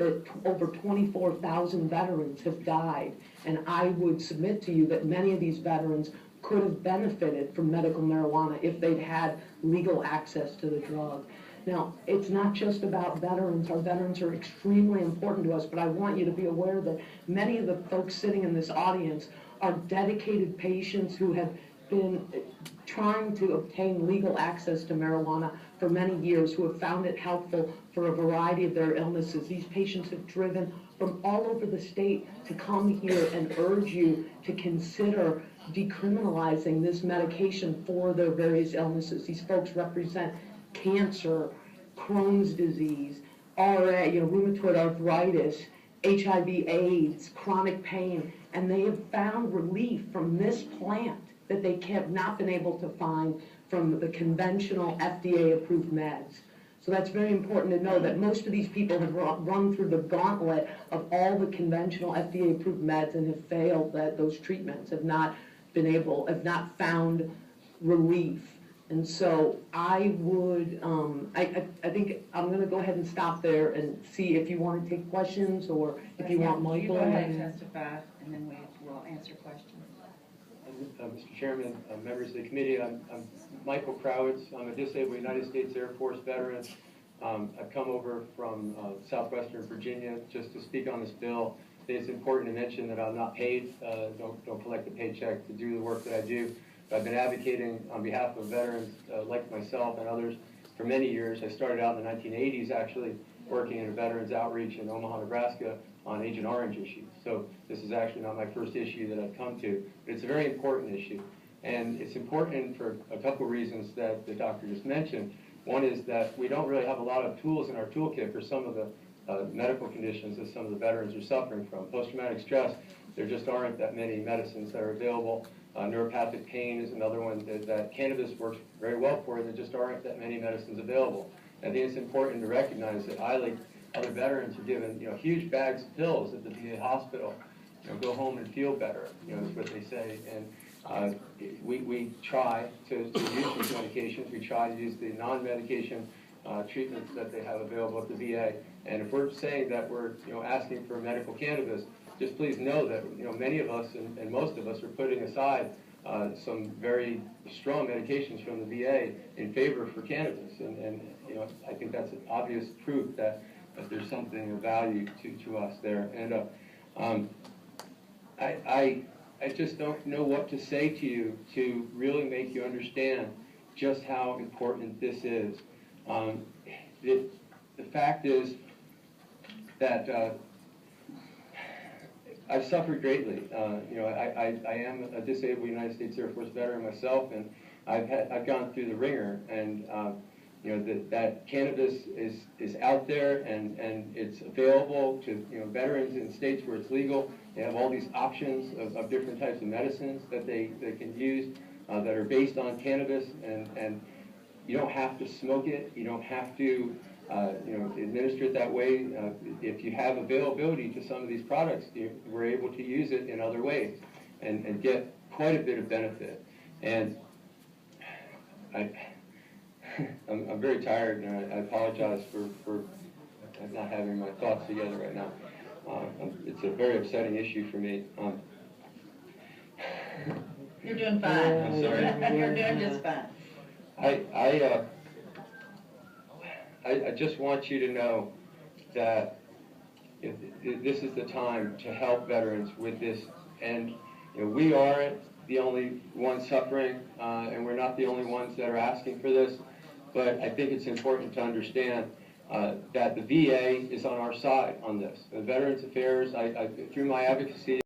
that over 24,000 veterans have died. And I would submit to you that many of these veterans could have benefited from medical marijuana if they'd had legal access to the drug. Now, it's not just about veterans. Our veterans are extremely important to us, but I want you to be aware that many of the folks sitting in this audience are dedicated patients who have been trying to obtain legal access to marijuana for many years, who have found it helpful for a variety of their illnesses. These patients have driven from all over the state to come here and urge you to consider decriminalizing this medication for their various illnesses. These folks represent cancer, Crohn's disease, RA, rheumatoid arthritis, HIV/AIDS, chronic pain, and they have found relief from this plant that they have not been able to find from the conventional FDA-approved meds. So that's very important to know that most of these people have run through the gauntlet of all the conventional FDA-approved meds and have failed that those treatments, have not found relief. And so I would, I think I'm going to go ahead and stop there and see if you want to take questions or if you want Michael. You go ahead and testify, and then we'll answer questions. Mr. Chairman, members of the committee, I'm Michael Crowitz. I'm a disabled United States Air Force veteran. I've come over from southwestern Virginia just to speak on this bill. I think it's important to mention that I'm not paid, don't collect a paycheck to do the work that I do. I've been advocating on behalf of veterans like myself and others for many years. I started out in the 1980s actually working in a veterans outreach in Omaha, Nebraska on Agent Orange issues. So this is actually not my first issue that I've come to, but it's a very important issue. And it's important for a couple of reasons that the doctor just mentioned. One is that we don't really have a lot of tools in our toolkit for some of the medical conditions that some of the veterans are suffering from. Post-traumatic stress, there just aren't that many medicines that are available. Neuropathic pain is another one that cannabis works very well for, and there just aren't that many medicines available. I think it's important to recognize that I, like other veterans, are given huge bags of pills at the VA hospital. Go home and feel better, is what they say. And we try to use these medications. We try to use the non-medication treatments that they have available at the VA. And if we're saying that we're asking for medical cannabis, just please know that many of us and most of us are putting aside some very strong medications from the VA in favor for cannabis. And I think that's an obvious proof that there's something of value to us there. And I just don't know what to say to you to really make you understand just how important this is. The fact is that I've suffered greatly. I am a disabled United States Air Force veteran myself, and I've gone through the ringer. And that cannabis is out there and it's available to veterans in states where it's legal. They have all these options of different types of medicines that they can use that are based on cannabis, and you don't have to smoke it. You don't have to administer it that way. If you have availability to some of these products, we're able to use it in other ways and get quite a bit of benefit. And I'm very tired, and I apologize for not having my thoughts together right now. It's a very upsetting issue for me. You're doing fine. I'm sorry. You're doing just fine. I just want you to know that this is the time to help veterans with this. And we aren't the only ones suffering, and we're not the only ones that are asking for this. But I think it's important to understand that the VA is on our side on this. The Veterans Affairs, through my advocacy,